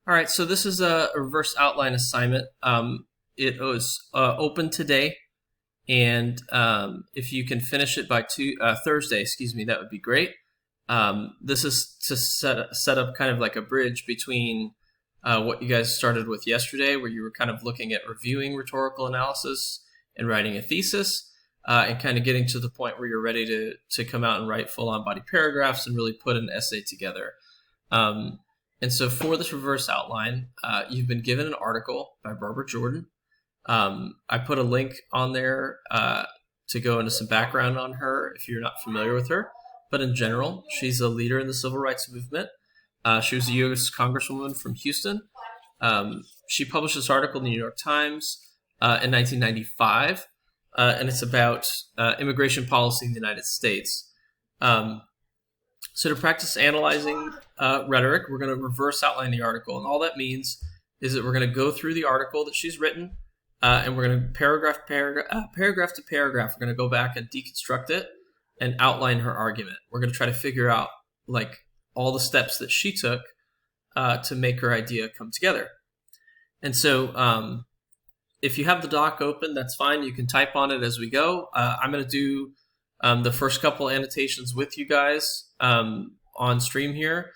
All right, so this is a reverse outline assignment. It was open today, and if you can finish it by Thursday, excuse me, that would be great. This is to set up kind of like a bridge between what you guys started with yesterday, where you were kind of looking at reviewing rhetorical analysis and writing a thesis, and kind of getting to the point where you're ready to come out and write full-on body paragraphs and really put an essay together. And so for this reverse outline, you've been given an article by Barbara Jordan. I put a link on there to go into some background on her if you're not familiar with her. But in general, she's a leader in the civil rights movement. She was a U.S. Congresswoman from Houston. She published this article in the New York Times in 1995, and it's about immigration policy in the United States. So to practice analyzing rhetoric, we're going to reverse outline the article. And all that means is that we're going to go through the article that she's written, and we're going to paragraph to paragraph, we're going to go back and deconstruct it and outline her argument. We're going to try to figure out like all the steps that she took to make her idea come together. And so if you have the doc open, that's fine. You can type on it as we go. I'm going to do the first couple annotations with you guys on stream here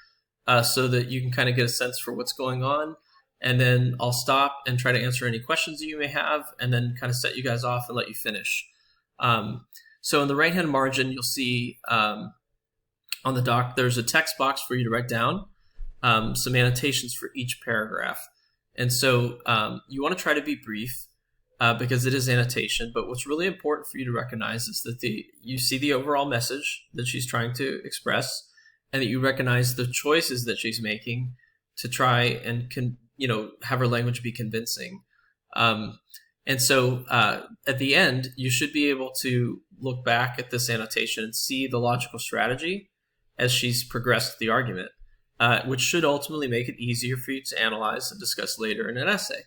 so that you can kind of get a sense for what's going on. And then I'll stop and try to answer any questions that you may have and then kind of set you guys off and let you finish. So in the right-hand margin, you'll see on the doc, there's a text box for you to write down some annotations for each paragraph. And so you want to try to be brief because it is annotation. But what's really important for you to recognize is that you see the overall message that she's trying to express and that you recognize the choices that she's making to try and have her language be convincing. And so at the end, you should be able to look back at this annotation and see the logical strategy as she's progressed the argument, which should ultimately make it easier for you to analyze and discuss later in an essay.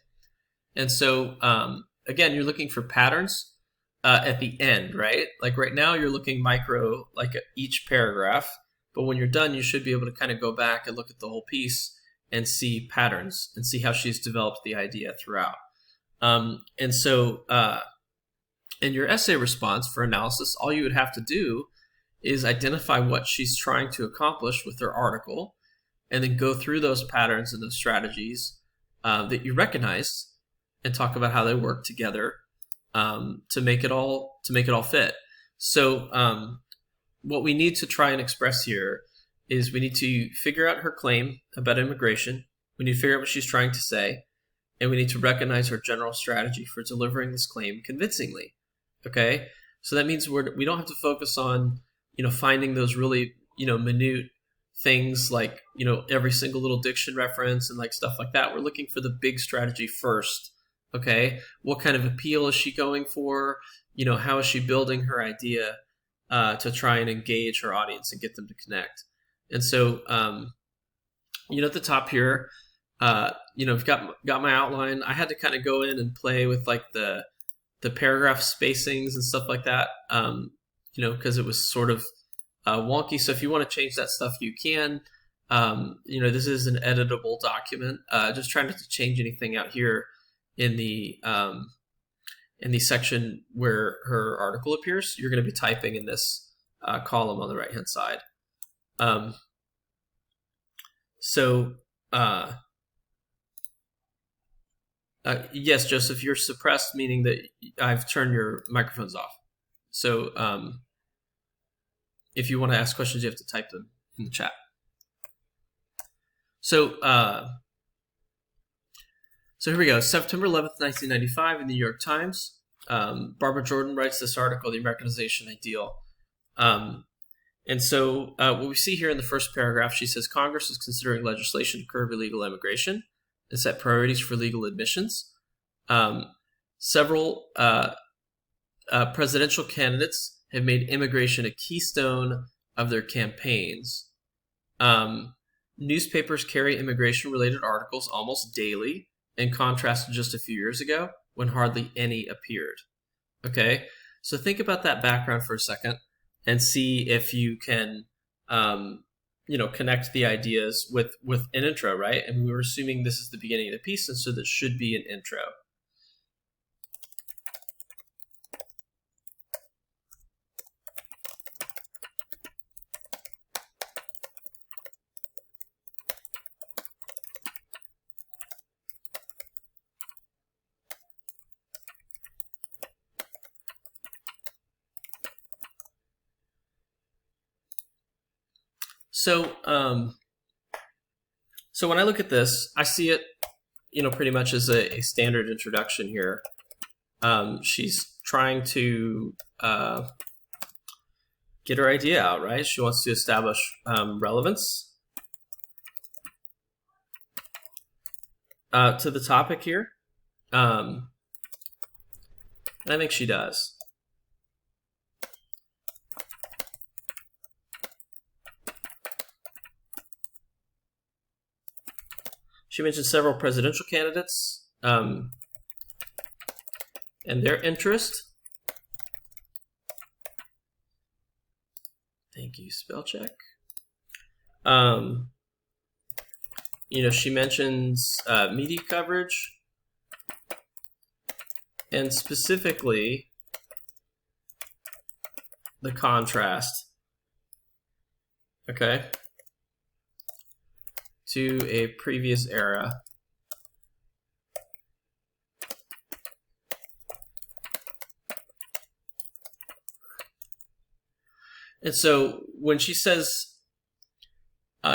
And so, again, you're looking for patterns at the end, right? Like right now, you're looking micro, like at each paragraph. But when you're done, you should be able to kind of go back and look at the whole piece and see patterns and see how she's developed the idea throughout. And so in your essay response for analysis, all you would have to do is identify what she's trying to accomplish with her article and then go through those patterns and those strategies that you recognize and talk about how they work together to make it all fit. So what we need to try and express here is we need to figure out her claim about immigration. We need to figure out what she's trying to say. And we need to recognize her general strategy for delivering this claim convincingly. Okay? So that means we don't have to focus on, finding those really, minute things like, every single little diction reference and like stuff like that. We're looking for the big strategy first. Okay? What kind of appeal is she going for? How is she building her idea to try and engage her audience and get them to connect? And so, at the top here, I've got my outline. I had to kind of go in and play with like the paragraph spacings and stuff like that, because it was sort of wonky. So if you want to change that stuff, you can. This is an editable document. Just trying not to change anything out here in the section where her article appears. You're going to be typing in this column on the right-hand side. Yes, Joseph, you're suppressed, meaning that I've turned your microphones off. So if you want to ask questions, you have to type them in the chat. So here we go. September 11th, 1995 in the New York Times. Barbara Jordan writes this article, The Americanization Ideal. And so what we see here in the first paragraph, she says, Congress is considering legislation to curb illegal immigration and set priorities for legal admissions. Several presidential candidates have made immigration a keystone of their campaigns. Newspapers carry immigration-related articles almost daily, in contrast to just a few years ago, when hardly any appeared. Okay, so think about that background for a second and see if you can, connect the ideas with an intro, right? And we were assuming this is the beginning of the piece, and so that should be an intro. So, so when I look at this, I see it, pretty much as a standard introduction here. She's trying to get her idea out, right? She wants to establish relevance to the topic here, and I think she does. She mentioned several presidential candidates and their interest. Thank you, spell check. She mentions media coverage, and specifically the contrast, okay, to a previous era. And so when she says,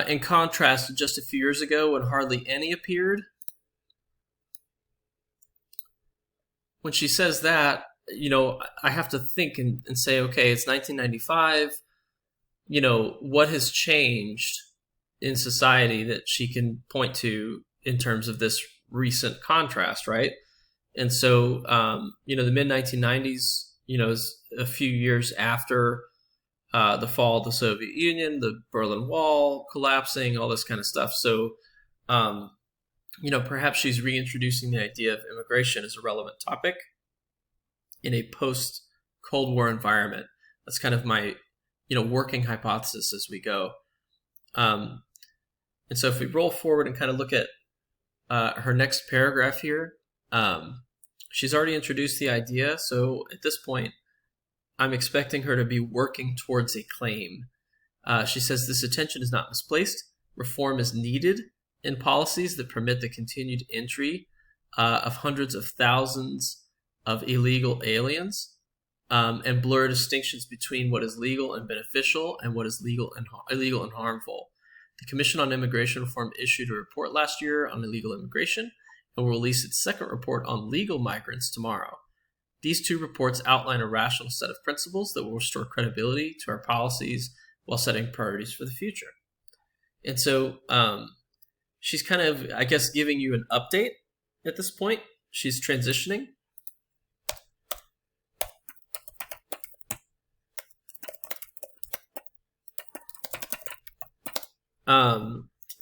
in contrast to just a few years ago when hardly any appeared, when she says that, I have to think and say, okay, it's 1995. What has changed in society that she can point to in terms of this recent contrast, right? And so, the mid-1990s, is a few years after the fall of the Soviet Union, the Berlin Wall collapsing, all this kind of stuff. So, perhaps she's reintroducing the idea of immigration as a relevant topic in a post-Cold War environment. That's kind of my, working hypothesis as we go. And so if we roll forward and kind of look at her next paragraph here, she's already introduced the idea. So at this point, I'm expecting her to be working towards a claim. She says this attention is not misplaced. Reform is needed in policies that permit the continued entry of hundreds of thousands of illegal aliens and blur distinctions between what is legal and beneficial and what is illegal and harmful. The Commission on Immigration Reform issued a report last year on illegal immigration and will release its second report on legal migrants tomorrow. These two reports outline a rational set of principles that will restore credibility to our policies while setting priorities for the future. And so she's kind of, I guess, giving you an update at this point. She's transitioning.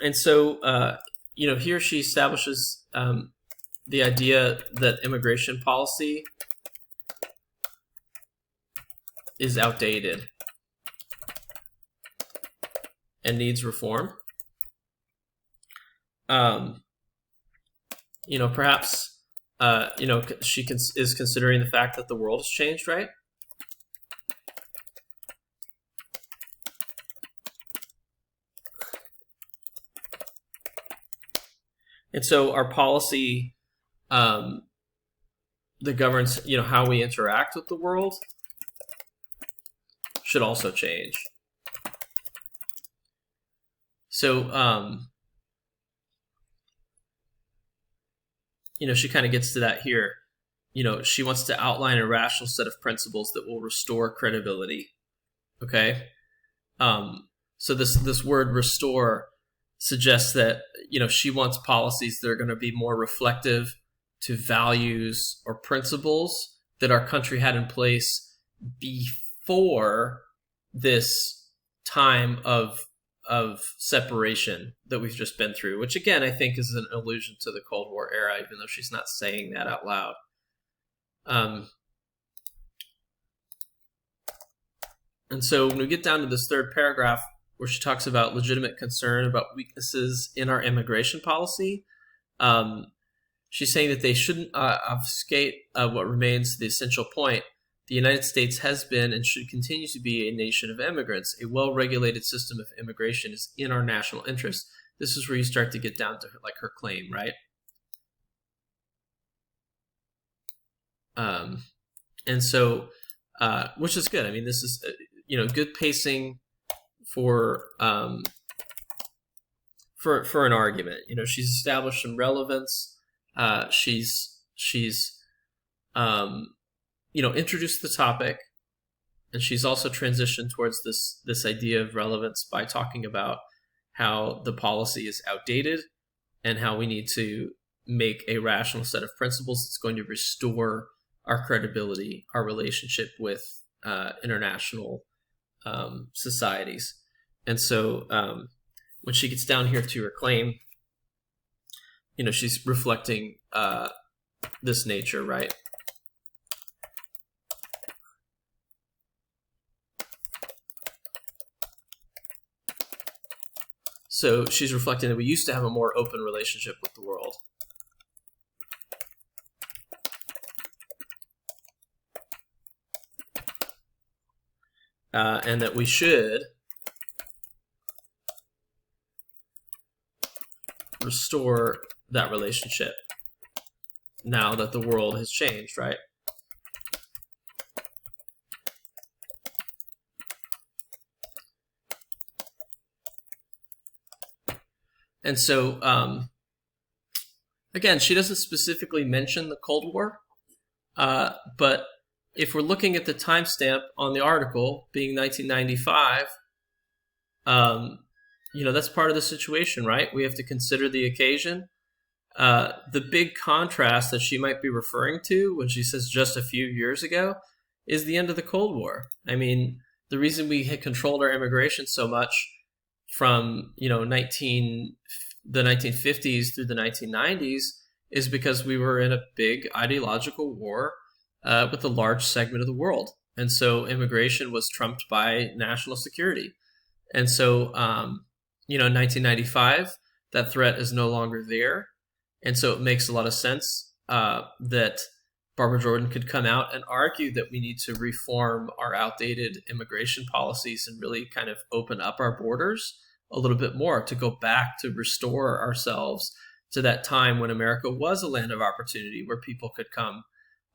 And so, here she establishes the idea that immigration policy is outdated and needs reform. Perhaps, she is considering the fact that the world has changed, right? And so our policy that governs, how we interact with the world should also change. So, she kind of gets to that here. She wants to outline a rational set of principles that will restore credibility. Okay. So this word restore suggests that, she wants policies that are going to be more reflective to values or principles that our country had in place before this time of separation that we've just been through, which again, I think is an allusion to the Cold War era, even though she's not saying that out loud. And so when we get down to this third paragraph, where she talks about legitimate concern about weaknesses in our immigration policy. Um, she's saying that they shouldn't obfuscate what remains the essential point. The United States has been and should continue to be a nation of immigrants. A well-regulated system of immigration is in our national interest. This is where you start to get down to her claim, right? And so, which is good. I mean, this is good pacing for an argument. She's established some relevance. She's introduced the topic, and she's also transitioned towards this idea of relevance by talking about how the policy is outdated and how we need to make a rational set of principles that's going to restore our credibility, our relationship with international societies. And so when she gets down here to her claim, she's reflecting this nature, right? So she's reflecting that we used to have a more open relationship with the world. And that we should restore that relationship now that the world has changed, right? And so, again, she doesn't specifically mention the Cold War, but if we're looking at the timestamp on the article being 1995, that's part of the situation, right? We have to consider the occasion. The big contrast that she might be referring to when she says just a few years ago is the end of the Cold War. I mean, the reason we had controlled our immigration so much from the 1950s through the 1990s is because we were in a big ideological war with a large segment of the world, and so immigration was trumped by national security. And so in 1995, that threat is no longer there, and so it makes a lot of sense that Barbara Jordan could come out and argue that we need to reform our outdated immigration policies and really kind of open up our borders a little bit more to go back to restore ourselves to that time when America was a land of opportunity where people could come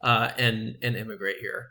and immigrate here.